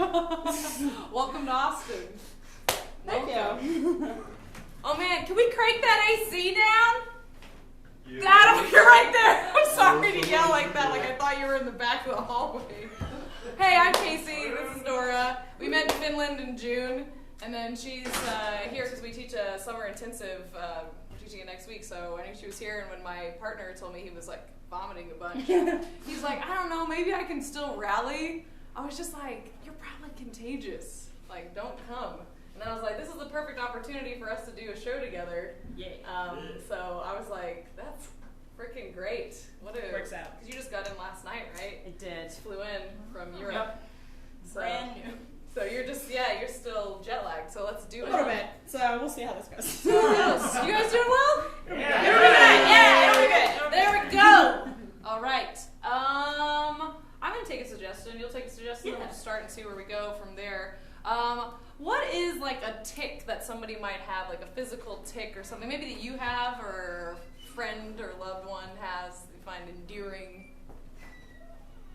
Welcome to Austin. Thank you. Oh man, can we crank that AC down? Yeah. Adam, you're right there. I'm sorry to yell like that, like I thought you were in the back of the hallway. Hey, I'm Kaci. This is Nora. We met in Finland in June, and then she's here because we teach a summer intensive. We're teaching it next week, so I knew she was here. And when my partner told me he was like vomiting a bunch, he's like, I don't know, maybe I can still rally. I was just like, you're probably contagious. Like, don't come. And I was like, this is the perfect opportunity for us to do a show together. Yeah. So I was like, that's freaking great. What a Works out. Because you just got in last night, right? It did. Just flew in from Europe. Yep. So, Brand new. So you're just, you're still jet lagged. So let's do it. A little bit. So we'll see how this goes. So who knows? You guys doing well? Yeah. It'll be good. Yeah, it'll be good. There we go. All right. I'm gonna take a suggestion. You'll take a suggestion. Yeah. We'll just start and see where we go from there. What is like a tick that somebody might have, like a physical tick or something, maybe that you have or a friend or loved one has that you find endearing,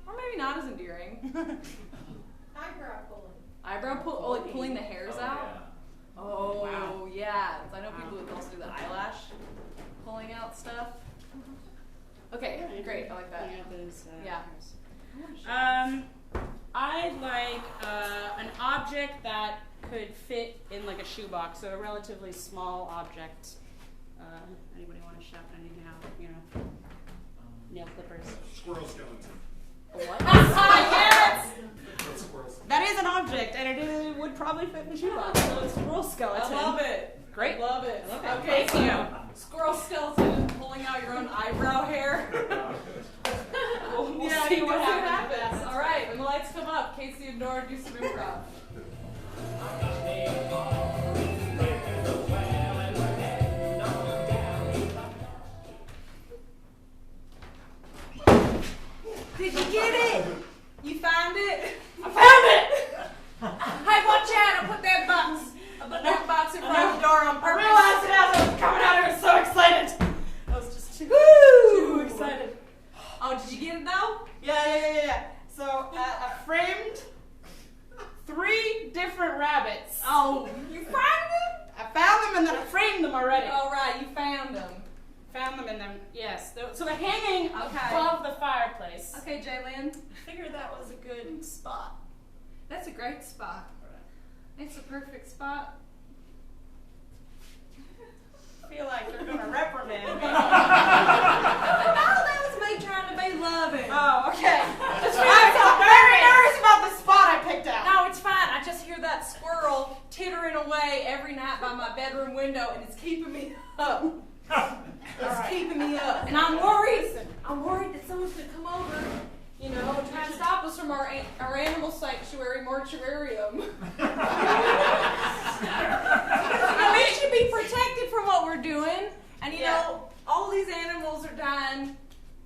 or maybe not as endearing? Eyebrow pulling. Eyebrow pull, oh, like pulling the hairs out. Yeah. Oh, Wow. yeah. I know people who also do the eyelash pulling out stuff. Okay, great. I like that. Yeah. I like an object that could fit in like a shoebox, so a relatively small object. Anybody want to shout anything out? You know, nail clippers. Squirrel skeleton. What? Yes! That's squirrel skeleton. That is an object, and it would probably fit in a shoebox. So it's squirrel I skeleton. love it. Great. I love it. I love it. Okay, Thank so you. squirrel skeleton pulling out your own eyebrow hair. We'll see what happens. All right, when the lights come up, Kaci and Nora do some improv. Did you get it? You found it? I found it! Hey, watch out! I put that box in front of the door on I purpose. realized it as I was coming out. I was so excited. I was just too excited. Oh, did you get it though? Yeah. So I framed 3 different rabbits. Oh, you found them? I found them and then I framed them already. All right, you found them. Found them in them. Yes. So they're hanging Okay. above the fireplace. Okay, Jaylyn. I figured that was a good spot. That's a great spot. It's a perfect spot. I feel like they're gonna reprimand me. No, that was me trying to be loving. Oh, okay. Just I'm so very nervous about the spot I picked out. No, it's fine. I just hear that squirrel tittering away every night by my bedroom window, and it's keeping me up. It's keeping me up. And I'm worried. I'm worried that someone's going to come over, you know, and try and stop us from our animal sanctuary mortuarium. We should be protected from what we're doing. And, you know, all these animals are dying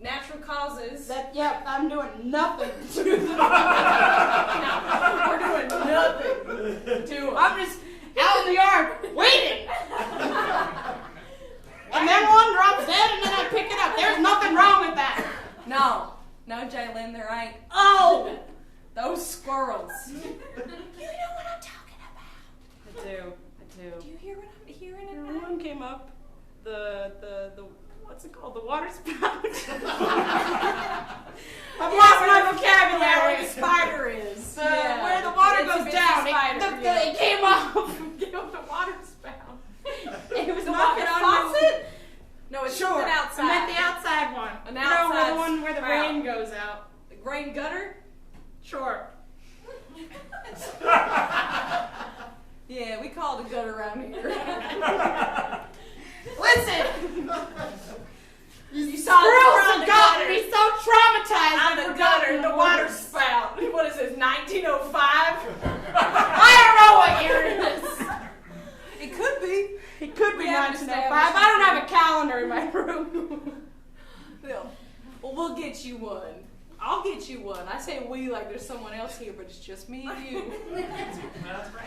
natural causes. Yep, I'm doing nothing to them. No, we're doing nothing to them. I'm just out in the yard waiting. And then one drops dead and then I pick it up. There's nothing wrong with that. No, Jaylyn, there ain't. Oh! Those squirrels. You know what I'm talking about. I do. Do you hear what I'm hearing in One that? came up, the what's it called? The water spout. I've lost my vocabulary. Where the spider is. Where the water It's a goes big down. spider, It came up. Came up the water spout. It was The knocking water on faucet? No, it's Sure. an outside. I meant the outside one. An The outside one where the spout. rain goes out. The rain gutter? Sure. Yeah, we call it a gutter around here. Listen! You saw Squirrels the have gotten me so traumatized. I'm I've the forgotten gutter, the water spout. What is this, 1905? I don't know what year it is. It could be. It could be We haven't 1905. established I don't have a calendar in my room. Well, we'll get you one. I'll get you one. I say we like there's someone else here, but it's just me and you.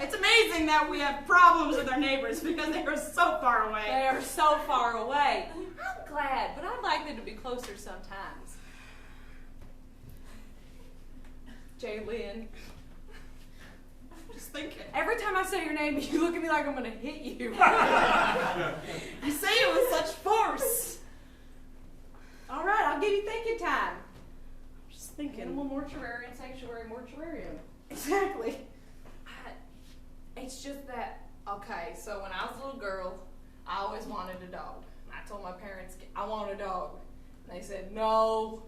It's amazing that we have problems with our neighbors because they are so far away. They are so far away. I'm glad, but I'd like them to be closer sometimes. Jaylyn, thinking. Every time I say your name, you look at me like I'm gonna hit you. You say it with such force. All right, I'll give you thinking time. I'm just thinking. Animal mortuarian, sanctuary mortuarian. Exactly. It's just that, okay, so when I was a little girl, I always wanted a dog. I told my parents, I want a dog. And they said, no,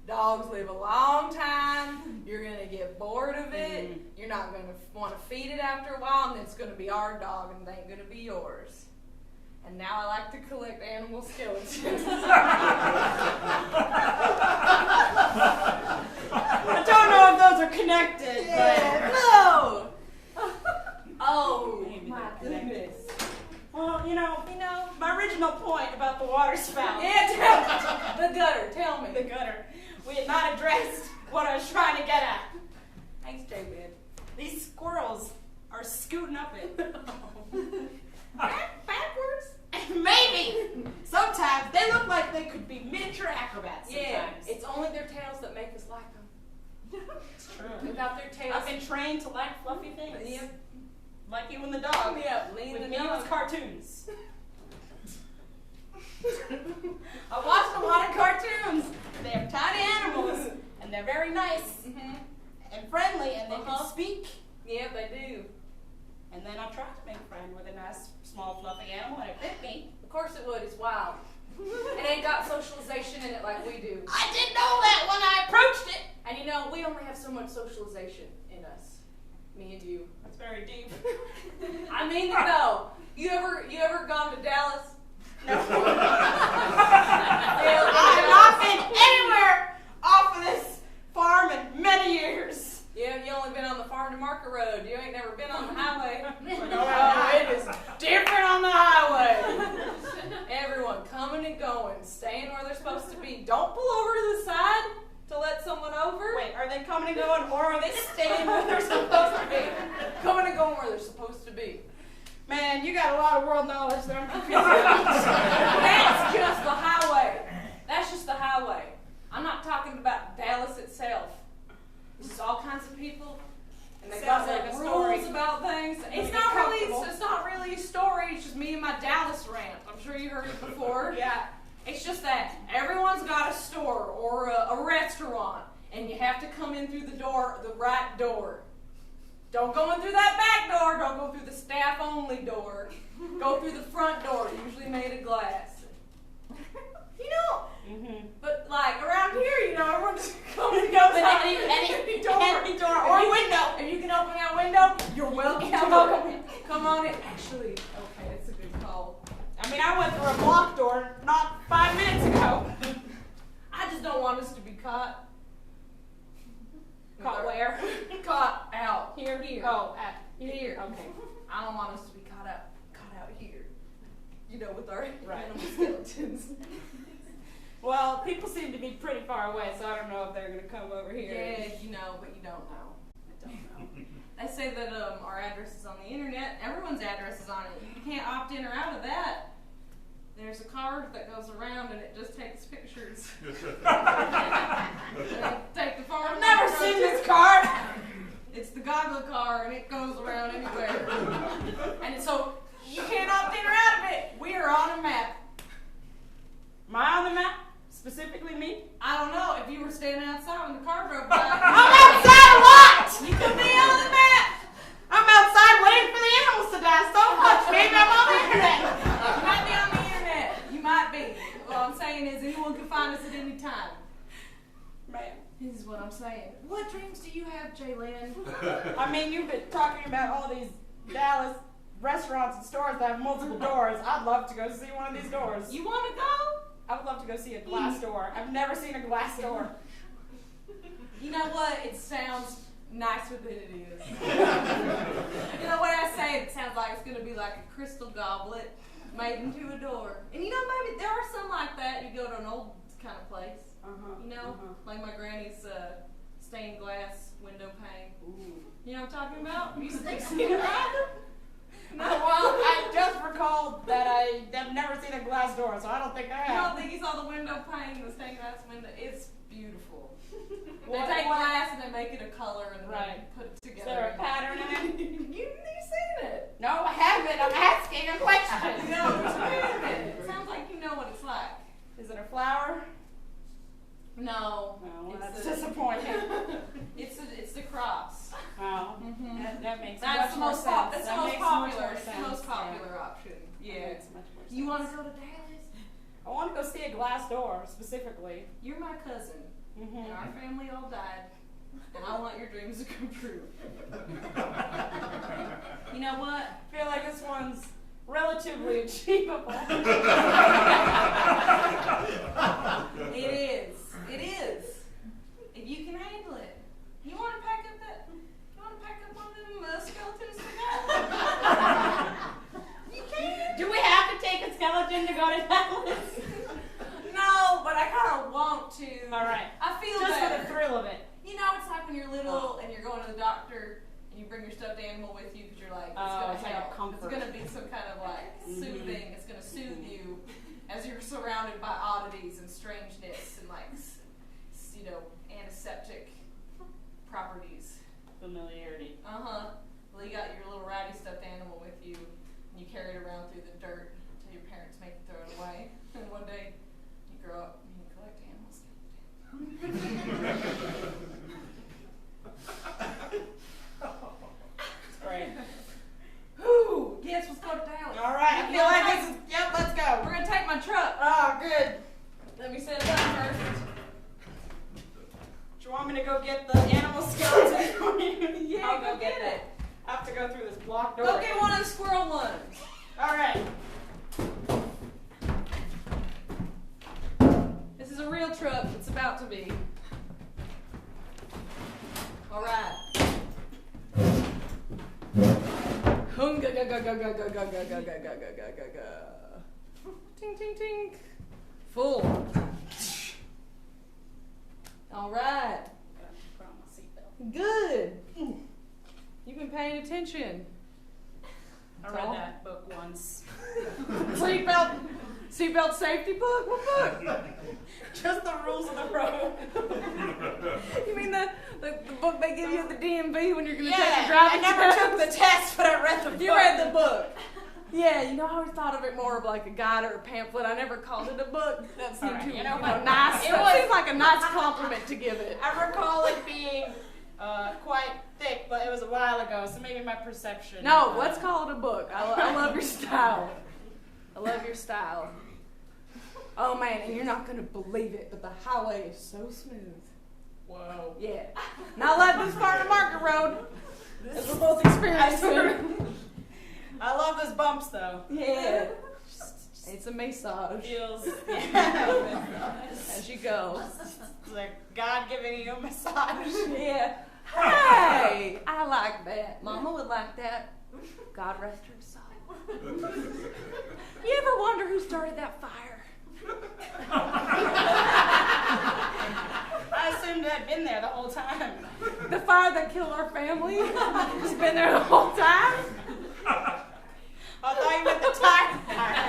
dogs live a long time. You're going to get bored of it. You're not going to want to feed it after a while, and it's going to be our dog, and it ain't going to be yours. And now I like to collect animal skeletons. I don't know if those are connected, Yeah, but... no! Oh, Maybe my they're connected. goodness. Well, you know, my original point about the water spout. Yeah, tell me. The gutter, tell me. The gutter. We had not addressed what I was trying to get at. Thanks, J-Man. These squirrels are scooting up it. Backwards? Maybe. Sometimes they look like they could be miniature acrobats. Yeah, Sometimes. it's only their tails that make us like them. It's true. Without their tails. I've been trained to like fluffy things. Yep. Like you and the dog. Yeah, lean With the me, it dog. was cartoons. I watched a lot of cartoons. They have tiny animals, and they're very nice and friendly, and they can speak. Yeah, they do. And then I tried to make a friend with a nice, small, fluffy animal, and it bit me. Of course it would. It's wild. It ain't got socialization in it like we do. I didn't know that when I approached it. And you know, we only have so much socialization in us. Me and you. That's very deep. I mean, no. You ever gone to Dallas? No. I've not been anywhere off of this farm in many years. Yeah, you only been on the farm to market road. You ain't never been on the highway. Oh, it is different on the highway. Everyone coming and going, staying where they're supposed to be. Don't pull over to the side to let someone over. Wait, are they coming and going, or are they staying where they're supposed to be? Coming and going where they're supposed to be. Man, you got a lot of world knowledge that I'm confused. That's just the highway. That's just the highway. I'm not talking about Dallas itself. This is all kinds of people, and they got Sounds like like a rules story. about things. It's not really a story. It's just me and my Dallas rant. I'm sure you heard it before. Yeah. It's just that everyone's got a store or a restaurant, and you have to come in through the door, the right door. Don't go in through that back door. Don't go through the staff-only door. Go through the front door, usually made of glass. You know, but like around here, you know, everyone just comes and goes out any door or window. If you can open that window, you're welcome. Come on in. Actually, okay, that's a good call. I mean, I went through a block door not 5 minutes ago. I just don't want us to be caught. Caught where? Caught out. Here. Oh, at here. Okay. I don't want us to be caught out here. You know, with our animal skeletons. Well, people seem to be pretty far away, so I don't know if they're going to come over here. Yeah, you know, but you don't know. I don't know. They say that our address is on the internet. Everyone's address is on it. You can't opt in or out of that. There's a card that goes around and it just takes pictures. Take the farm. I've never seen this card. It's the goggle car and it goes around anywhere. And so you can't opt in or out of it. We are on a map. Am I on the map? Specifically me? I don't know if you were standing outside when the car drove by. I'm outside a lot! You could be on the map. I'm outside waiting for the animals to die so much. Maybe I'm on the internet. You might be on the internet. You might be. What I'm saying is anyone can find us at any time. Man. This is what I'm saying. What dreams do you have, Jalen? I mean, you've been talking about all these Dallas restaurants and stores that have multiple doors. I'd love to go see one of these doors. You want to go? I would love to go see a glass door. I've never seen a glass door. You know what? It sounds nicer than it is. You know what I say? It sounds like it's going to be like a crystal goblet made into a door. And you know, maybe there are some like that. You go to an old kind of place. You know, like my granny's stained glass window pane. Ooh. You know what I'm talking about? You seen that? No, well, I just recalled that I have never seen a glass door, so I don't think I You have. don't think you saw the window pane, the stained glass window? It's beautiful. They take glass and they make it a color and then they put it together. Is there a pattern in it? You've seen it. No, I haven't. I'm asking a question. No, it sounds like you know what it's like. Is it a flower? No. Oh, well, that's disappointing. It's the cross. Oh, Mm-hmm. that makes That's much more sense. That's the That most makes popular. much more It's the sense. most popular option. That Yeah. makes much more sense. You want to go to Dallas? I want to go see a glass door specifically. You're my cousin, Mm-hmm. and our family all died, and I want your dreams to come true. You know what? I feel like this one's relatively achievable. It is. It is. If you can handle it. You want to pack up one of them skeletons for that? You can. Do we have to take a skeleton to go to Dallas? No, but I kind of want to. All right. I feel Just better. for the thrill of it. You know, it's like when you're little and you're going to the doctor and you bring your stuffed animal with you because you're like, it's going to like a help. comfort. It's going to be some kind of like soothing. It's going to soothe you as you're surrounded by oddities and strangeness and like, you know, antiseptic properties. Familiarity. Well, you got your little ratty stuffed animal with you and you carry it around through the dirt until your parents make you throw it away. And one day you grow up and you collect animals. That's great. Whew, yes, let's go to Dallas. All right. I feel like this is. Yep. Let's go. We're gonna take my truck. Oh, good. Let me set it up first. Do you want me to go get the animal skeleton for you? Yeah, I'll go get it. I have to go through this block door. Go get one of the squirrel ones. All right. This is a real truck. It's about to be. All right. Hunga ga ga ga ga ga ga ga ga ga ga ga ga ga ga. Ting ting ting. Full. All right. Put on my seatbelt. Good. You've been paying attention. I read that book once. Seatbelt safety book? What book? Just the rules of the road. You mean the book they give you at the DMV when you're going to take Yeah, your driving I never test? took the test, but I read the book. You read the book. Yeah, you know, I always thought of it more of like a guide or a pamphlet. I never called it a book. That seemed All right, too, you know what? nice. It It was- seemed like a nice compliment to give it. I recall it being quite thick, but it was a while ago, so maybe my perception. No, let's call it a book. I love your style. I love your style. Oh man, and you're not going to believe it, but the highway is so smooth. Whoa. Yeah. Not like this part of Market Road. As we're both experiencing. I love those bumps, though. Yeah. It's a massage Feels as you go. it's like God giving you a massage. Yeah. Hey, I like that. Mama would like that. God rest her soul. You ever wonder who started that fire? I assumed I'd been there the whole time. The fire that killed our family? It's been there the whole time? I thought you meant the tire fire.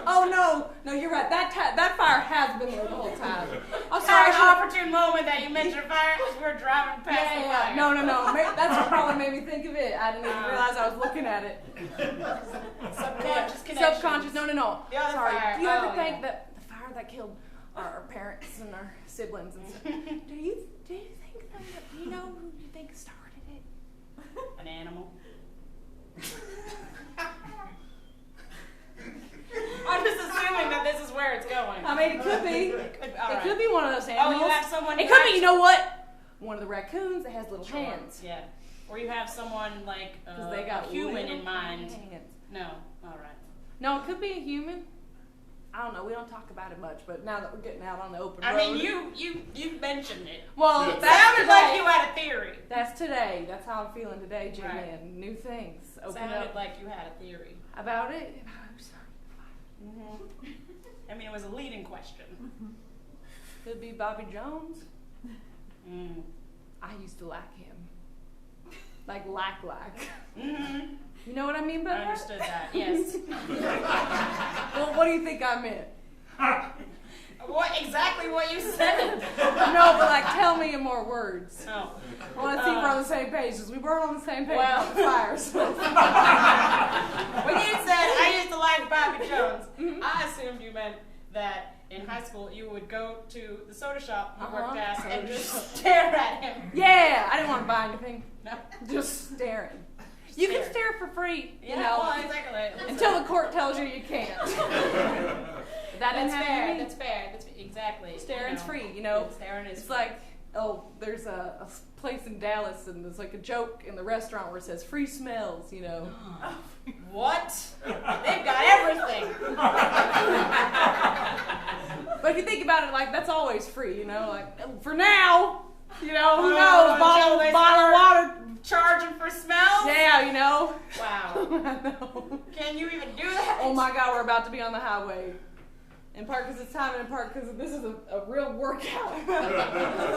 Oh no, you're right. That fire has been there the whole time. I'm Sorry, sorry. an opportune moment that you mentioned fire because we were driving past the fire. No. That's what probably made me think of it. I didn't even realize I was looking at it. Subconscious connection. Subconscious. No. The other Sorry. fire. Do you ever Oh, think yeah. that the fire that killed our parents and our siblings and stuff? Do you think that? Do you know who you think started it? An animal. I'm just assuming that this is where it's going. I mean, it could be. It could be one of those animals. Oh, you have someone. It who could be. actu- You know what? One of the raccoons that has little Sure, hands. Yeah. Or you have someone like Because they got a human little in mind. hands. No. All right. No, it could be a human. I don't know. We don't talk about it much, but now that we're getting out on the open road. I mean, you mentioned it. Well, Yeah. that's Sounded like today. you had a theory. That's today. That's how I'm feeling today, Jimmy. Right. And new things. Open Sounded up like you had a theory. about it. I mean, it was a leading question. Could be Bobby Jones. Mm. I used to like him. Like. Mm-hmm. You know what I mean by I that? understood that. Yes. Well, what do you think I meant? Exactly what you said. No, but like, tell me in more words. Oh. I want to see if we're on the same page, because we weren't on the same page Well. about the fire. So. When you said I used to like Bobby Jones, I assumed you meant that in high school you would go to the soda shop you worked at and just stare at him. Yeah, I didn't want to buy anything. No. Just staring. You can stare for free, you know, well, exactly. until the court tells you you can't. That didn't happen to me. That's fair. That's exactly. Staring's free, you know. Staring is It's like, there's a place in Dallas, and there's like a joke in the restaurant where it says free smells, you know. What? They've got everything. But if you think about it, like, that's always free, you know. Like, for now, you know, who Oh, knows? until they Bottle of water. Charging for smells? Yeah, you know. Wow. I know. Can you even do that? Oh my God, we're about to be on the highway. In part because it's time, and in part because this is a real workout. It's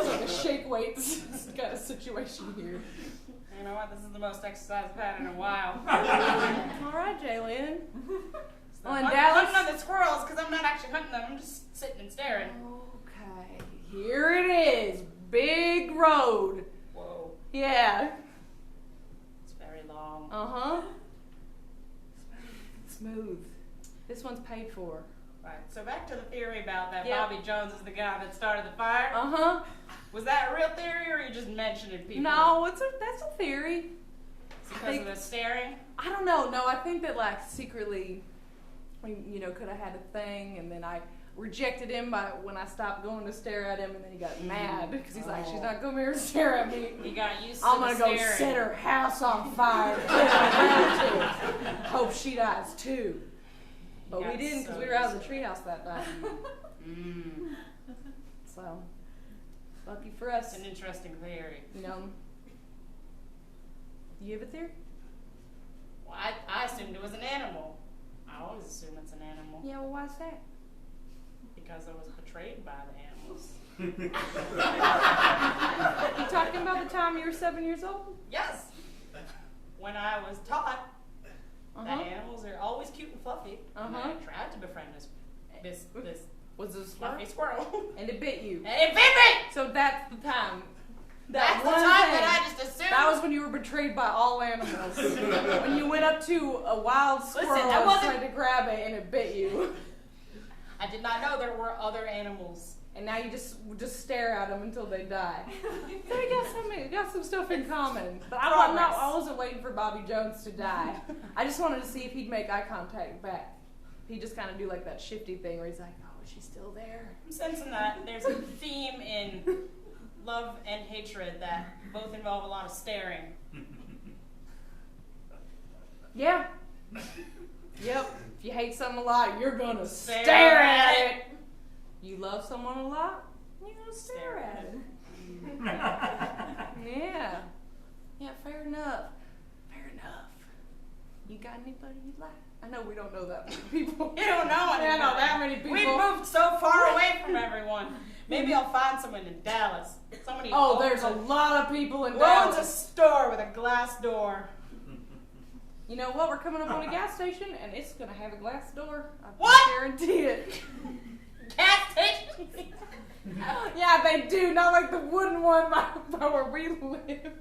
like a shake weights kind of situation here. You know what? This is the most exercise I've had in a while. All right, Jaylyn. Well, in I'm Dallas. hunting on the squirrels because I'm not actually hunting them. I'm just sitting and staring. Okay, here it is. Big road. Whoa. Yeah. It's very long. Uh-huh. Smooth. This one's paid for. Right. So back to the theory about that Yep. Bobby Jones is the guy that started the fire. Uh-huh. Was that a real theory, or are you just mentioning people? No, that's a theory. Because of the staring? I don't know. No, I think that, like, secretly, we, you know, could have had a thing, and then I rejected him when I stopped going to stare at him, and then he got mad because he's like, she's not coming here to stare at me. He got used to I'm the gonna go staring. set her house on fire. Hope she dies too. But we got didn't, because so we were out of used the treehouse that night. So, lucky for us. It's an interesting theory. You know. You have a theory? Well, I assumed it was an animal. I always assume it's an animal. Yeah, well, why's that? Because I was betrayed by the animals. You talking about the time you were 7 years old? Yes! When I was taught that Uh-huh. animals are always cute and fluffy, and Uh-huh. I tried to befriend this Was this fluffy squirrel. And it bit you. And it bit me! So that's the time. That's the one time thing. that I just assumed. That was when you were betrayed by all animals. When you went up to a wild squirrel Listen, I and wasn't- tried to grab it and it bit you. I did not know there were other animals. And now you just stare at them until they die. So we got some stuff in common. But I wasn't waiting for Bobby Jones to die. I just wanted to see if he'd make eye contact back. He'd just kind of do like that shifty thing where he's like, oh, is she still there? I'm sensing that there's a theme in love and hatred that both involve a lot of staring. Yeah. Yep. If you hate something a lot, you're gonna Stare stare at at it. it. You love someone a lot, you're gonna stare at it. Yeah. Yeah, fair enough. Fair enough. You got anybody you like? I know we don't know that many people. You don't know I anybody. know that many people. We've moved so far away from everyone. Maybe I'll find someone in Dallas. Somebody Oh, owns there's a lot of people in owns a Dallas. store with a glass door. You know what? We're coming up on a gas station, and it's gonna have a glass door. I What? guarantee it. Gas station. Yeah, they do. Not like the wooden one by where we live.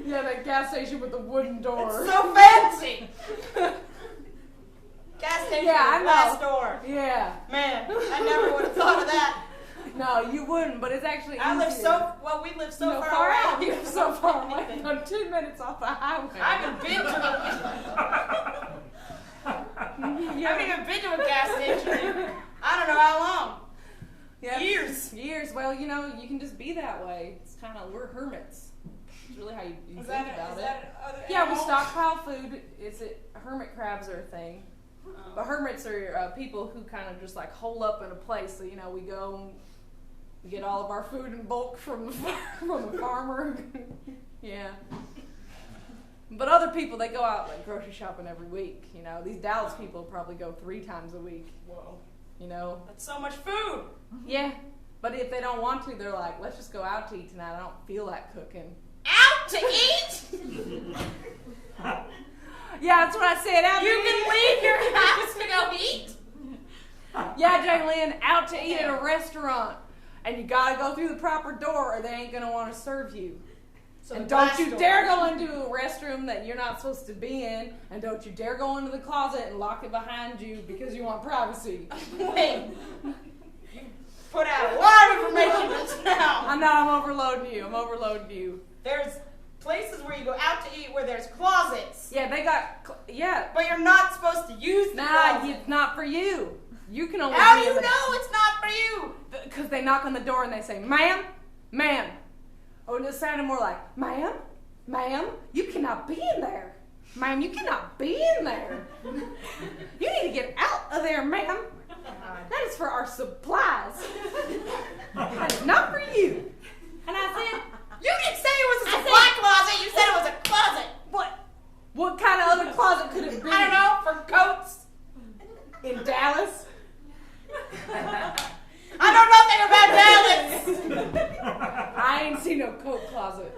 Yeah, that gas station with the wooden door. It's so fancy. Gas station Yeah, I with a glass know. door. Yeah. Man, I never would have thought of that. No, you wouldn't, but it's actually I live easier. we live so No, far away. out. You live so far away. I'm 2 minutes off the highway. I haven't been to I haven't even been to a gas station in I don't know how long. Yep. Years. Well, you know, you can just be that way. It's kind of, we're hermits. It's really how you think about it. Yeah, we stockpile food. Hermit crabs are a thing. But hermits are people who kind of just like hole up in a place. So, you know, we go, we get all of our food in bulk from the farmer. Yeah. But other people, they go out like grocery shopping every week. You know, these Dallas people probably go 3 times a week. Whoa. You know? That's so much food. Yeah. But if they don't want to, they're like, let's just go out to eat tonight. I don't feel like cooking. Out to eat? Yeah, that's what I said. Out You to can eat. leave your house to go eat? Yeah, Jalen, out to eat at a restaurant. And you gotta go through the proper door or they ain't gonna want to serve you. So And the don't glass you door. dare go into a restroom that you're not supposed to be in. And don't you dare go into the closet and lock it behind you because you want privacy. Wait. You put out a lot of information just now. I know, I'm overloading you. There's places where you go out to eat where there's closets. Yeah, they got, But you're not supposed to use the Nah, closet. it's not for you. You can only How be do in you the- know it's not for you? Because they knock on the door and they say, ma'am, ma'am. Oh, and it sounded more like, ma'am, you cannot be in there. Ma'am, you cannot be in there. You need to get out of there, ma'am. That is for our supplies. That is not for you. And I said, You didn't say it was a supply closet. You said it was a closet. what kind of other closet could it be? I don't know, for coats. In Dallas? I don't know nothing about Dallas. I ain't seen no coat closet.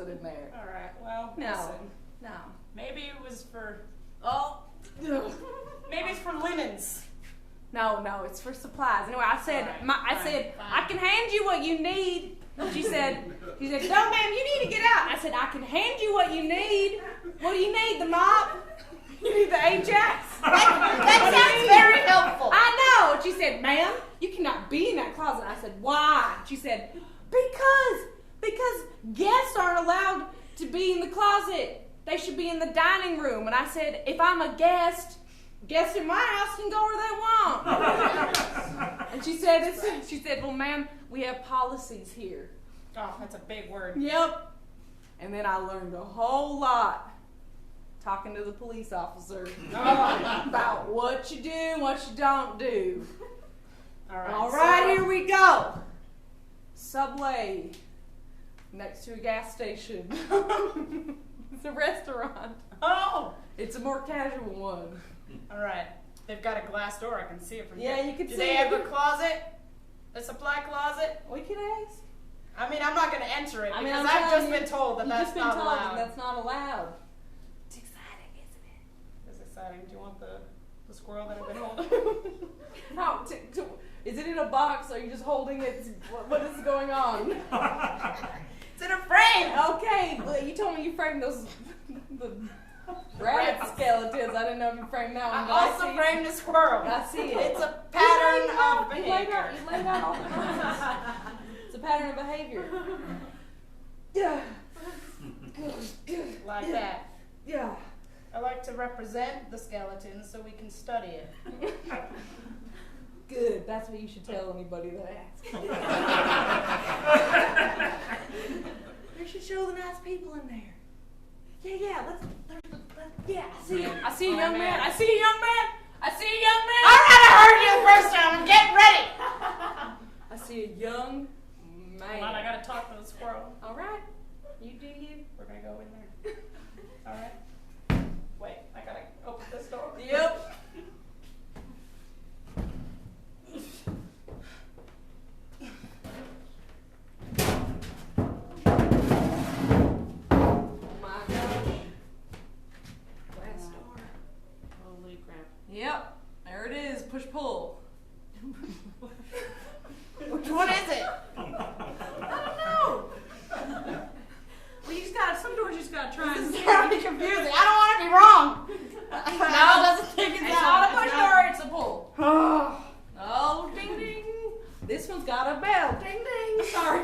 In there. All right, well, No. listen. No. Maybe it was for, Oh. maybe it's for linens. No, it's for supplies. Anyway, I said, Fine. I can hand you what you need. She said, no, ma'am, you need to get out. I said, I can hand you what you need. What do you need? The mop? You need the Ajax? That sounds very helpful. I know. And she said, ma'am, you cannot be in that closet. I said, why? She said, because guests aren't allowed to be in the closet. They should be in the dining room. And I said, if I'm a guests in my house can go where they want. And she said, well, ma'am, we have policies here. Oh, that's a big word. Yep. And then I learned a whole lot talking to the police officer about what you do and what you don't do. All right, here we go. Subway next to a gas station. It's a restaurant. Oh, It's a more casual one. all right. They've got a glass door. I can see it from Yeah, here. you can do see they it. have a closet? A supply closet? We can ask. I mean, I'm not going to enter it because I'm I've telling just you, been told that You've that's just been not told allowed. that that's not allowed. It's exciting, isn't it? It's exciting. Do you want the squirrel that I've been holding? How? Is it in a box? Or are you just holding it? What is going on? It's in a frame. Okay, well, you told me you framed the rabbit skeletons. I didn't know if you framed that one. I but also see- framed a squirrel. I see it. It's a pattern of You laid behavior. out all the lines. It's a pattern of behavior. Yeah. Like that. Yeah. I like to represent the skeleton so we can study it. Good. That's what you should tell anybody that asks. You should show the nice people in there. Yeah. Let's I see a young man. I see a young man. All right, I heard you the first time. I'm getting ready. I see a young man. Hold on, I gotta talk to the squirrel. All right. You do you. We're gonna go in there. All right. Wait, I gotta open this door. Yep. Holy crap. Yep, there it is. Push pull. Which one is it? I don't know. Well, you just got some doors. You just got to try and This is see. very confusing. I don't want to be wrong. No, it doesn't take it It's down. not a push door. It's a pull. Oh, ding ding. This one's got a bell. Ding ding. Sorry. I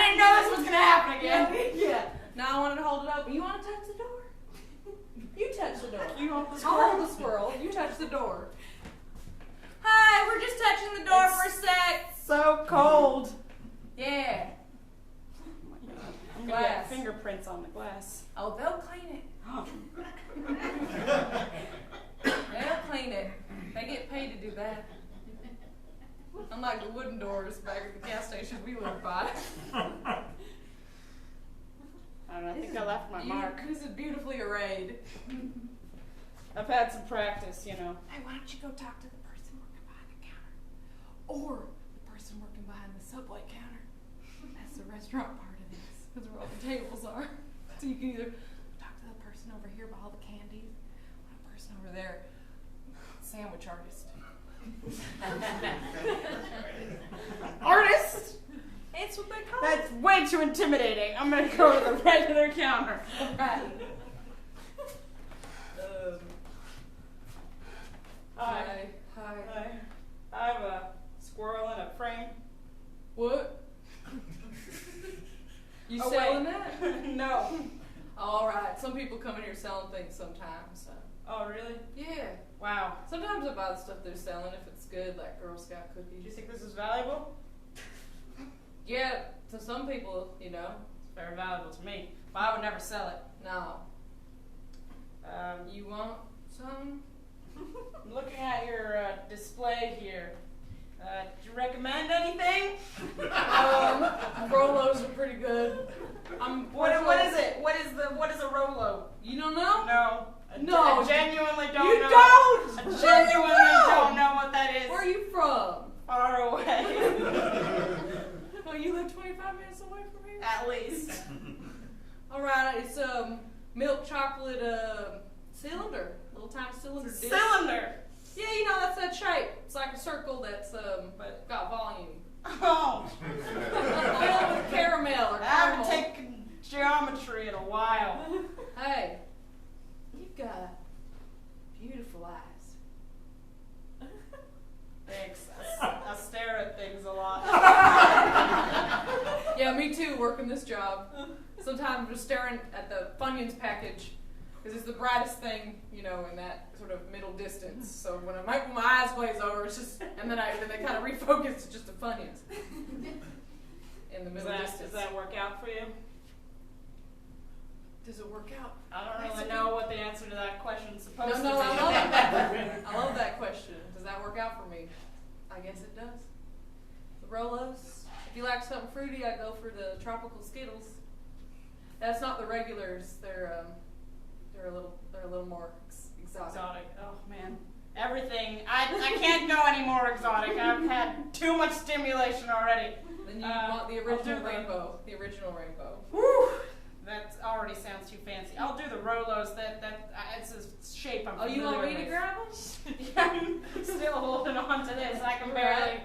didn't know this was gonna happen again. Yeah. Now I wanted to hold it open. You want to touch the door? You touch the door. You want the I'll squirrel? hold the squirrel. You touch the door. Hi, we're just touching the door for a sec. So cold. Yeah. I'm gonna get Glass. fingerprints on the glass. Oh, they'll clean it. They'll clean it. They get paid to do that. Unlike the wooden doors back at the gas station we lived by. I don't know. I think I left my mark. This is beautifully arrayed. I've had some practice, you know. Hey, why don't you go talk to the person working behind the counter? Or the person working behind the subway counter. That's the restaurant part of this. That's where all the tables are. So you can either talk to the person over here by all the candies, or the person over there way too intimidating. I'm gonna go to the regular counter. Right. Hi. Hi. Hi. I have a squirrel in a frame. What? You Oh, selling wait. that? No. All right. Some people come in here selling things sometimes. So. Oh, really? Yeah. Wow. Sometimes I buy the stuff they're selling if it's good, like Girl Scout Do you cookies. think this is valuable? Yeah, to some people, you know. It's very valuable to me, but I would never sell it. No. You want some? I'm looking at your display here. Do you recommend anything? Rolos are pretty good. What is it? What is a Rolo? You don't know? No. No. I genuinely don't You know. don't? I Where genuinely are you from? don't know what that is. Where are you from? Far away. Oh, you live 25 minutes away from here? At least. Alright, it's milk chocolate cylinder. Little tiny cylinder dish. Cylinder. Yeah, you know, that's that shape. It's like a circle that's but got volume. Oh. Filled with caramel or I haven't caramel. taken geometry in a while. Hey, you've got beautiful eyes. Thanks. I stare at things a lot. Yeah, me too, working this job. Sometimes I'm just staring at the Funyuns package because it's the brightest thing, you know, in that sort of middle distance. So when my eyes glaze over, it's just, and then they kind of refocus to just the Funyuns in the middle distance. Does that work out for you? Does it work out? I don't really know what the answer to that question is supposed to be. No, I love that. I love that question. Does that work out for me? I guess it does. The Rolos. If you like something fruity, I go for the tropical Skittles. That's not the regulars. They're a little more exotic. Exotic. Oh man. Everything. I can't go any more exotic. I've had too much stimulation already. Then you want the original I'll do the- rainbow. The original rainbow. Whew. That already sounds too fancy. I'll do the Rolos. It's a shape I'm Oh, you want me to with. grab them? Yeah, I'm still holding on to this. I can barely.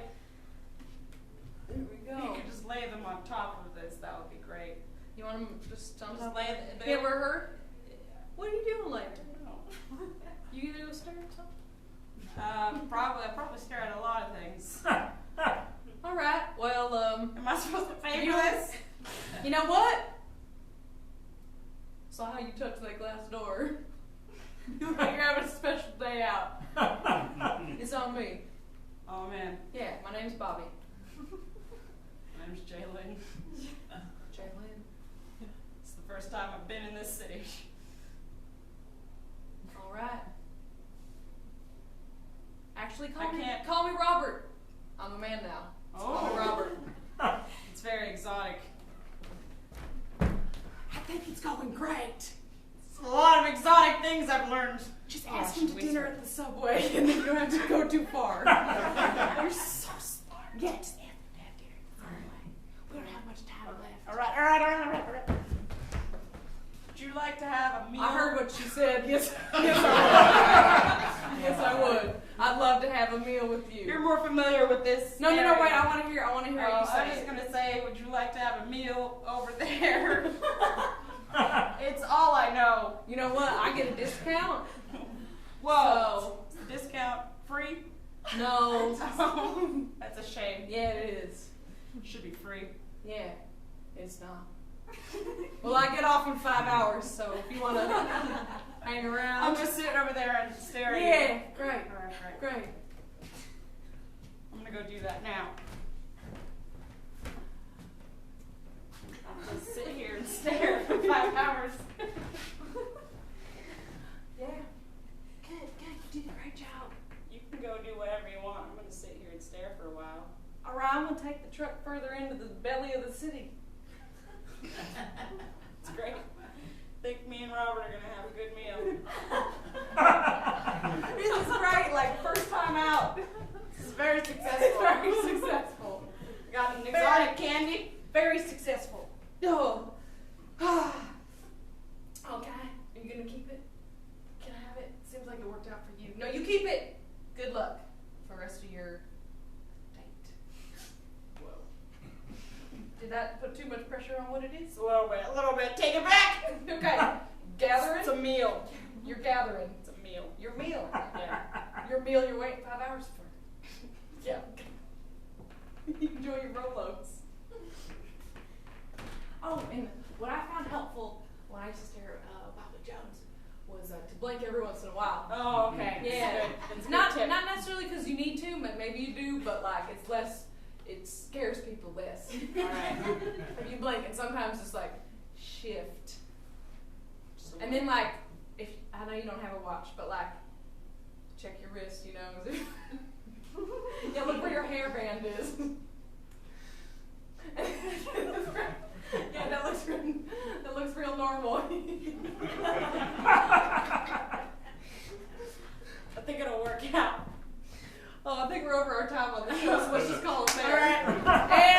There we go. You could just lay them on top of this. That would be great. You want them just on Just top? lay Get where hurt? What are you doing later? No. You gonna go stare at something? I probably stare at a lot of things. All right. Well, Am I supposed to pay you for this? You know what? Saw how you touched that glass door. You're having a special day out. It's on me. Oh man. Yeah, my name's Bobby. My name's Jaylyn. Jaylyn. It's the first time I've been in this city. All right. Actually, I can't- call me Robert. I'm a man now. So call me Robert. It's very exotic. I think it's going great. It's a lot of exotic things I've learned. Just Oh, ask I him should to dinner whisper. at the Subway, and then you don't have to go too far. You're so smart. Yeah, just ask him to have dinner at the Subway. We don't have much time left. All right. Would you like to have a meal? I heard what she said. Yes, yes, I would. Yes, I would. I'd love to have a meal with you. You're more familiar with this. No, area. wait. I want to hear. What you I was say. just gonna say, would you like to have a meal over there? It's all I know. You know what? I get a discount. Whoa. Is the discount free? No. That's a shame. Yeah, it is. It should be free. Yeah, it's not. Well, I get off in 5 hours, so if you want to hang around. I'm just sitting over there and staring. Yeah, great, All right. great. I'm gonna go do that now. I'll just sit here and stare for 5 hours. Yeah. Good. You did a great job. You can go do whatever you want. I'm gonna sit here and stare for a while. All right, I'm gonna take the truck further into the belly of the city. It's great. I think me and Robert are gonna have a good meal. This is great. Like first time out. This is very It's successful. very successful. Got an exotic candy. Very successful. Oh. Okay. Are you gonna keep it? Can I have it? Seems like it worked out for you. No, you keep it. Good luck for the rest of your date. Whoa. that put too much pressure on what it is? A little bit. Take it back. Okay. Gathering? It's a meal. You're gathering. It's a meal. Your meal. Yeah. Your meal you're waiting 5 hours for. Yeah. Enjoy your Rolos. Oh, and what I found helpful when I used to stare at Papa Jones was to blink every once in a while. Oh, okay. Yeah. It's Not tip. necessarily because you need to, but maybe you do, but like it's less, it scares people less. Alright. If you blink, and sometimes it's like shift. And then like, if I know you don't have a watch, but like check your wrist, you know. Yeah, look where your hairband is. Yeah, that looks real normal. I think it'll work out. Oh, I think we're over our time on the show, so let's just call it there. All right. Hey,